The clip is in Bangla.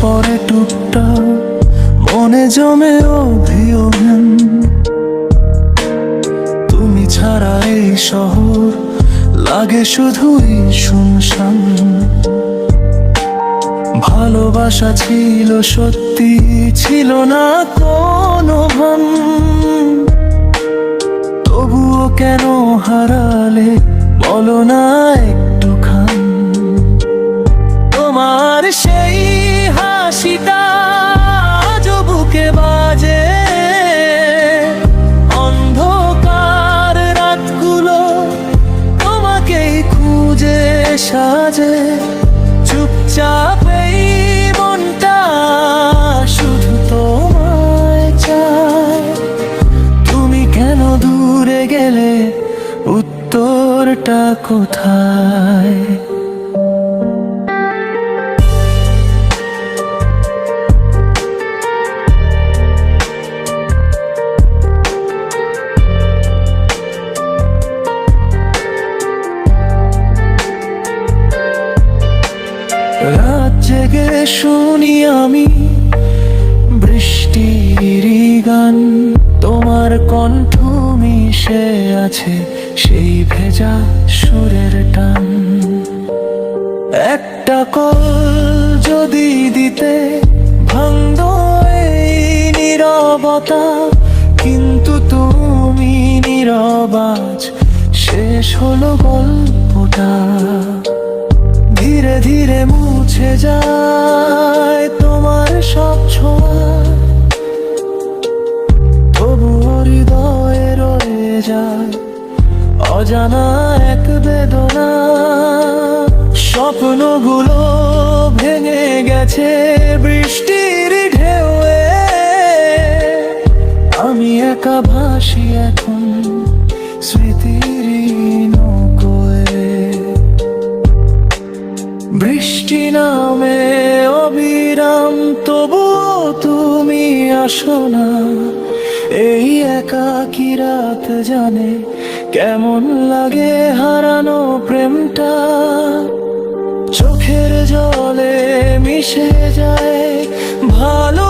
পরে টুকটাক মনে জমে অভিমান। তুমি ছাড়া এই শহর লাগে শুধুই শুনশান। ভালোবাসা ছিল সত্যি, ছিল না কোনো ভান। তবুও কেন হারালে বলো না একটুখান। তোমার সেই হাসিটা আজও বুকে বাজে, অন্ধকার রাতগুলো তোমাকেই খুঁজে সাজে। চুপচাপ এই মনটা শুধু তোমায় চায়। তুমি কেন দূরে গেলে, উত্তরটা কোথায়? রাত জেগে শুনি আমি বৃষ্টির গান। তোমার কণ্ঠ মিশে আছে সেই ভেজা সুরের টান। একটা কল যদি দিতে ভাঙতো এই নীরবতা, কিন্তু তুমি নীরব আজ, শেষ হলো গল্পটা। ধীরে ধীরে মুছে যায় তোমার সব ছোঁয়া, তবুও হৃদয়ে রয়ে যায় অজানা এক বেদনা। স্বপ্নগুলো ভেঙে গেছে বৃষ্টির ঢেউয়ে। আমি একা ভাসি এখন স্মৃতির নৌকোয়। বৃষ্টি নামে অবিরাম, তবুও তুমি আসো না। এই একাকী রাত জানে কেমন লাগে হারানো প্রেমটা। চোখের জলে মিশে যায় ভালো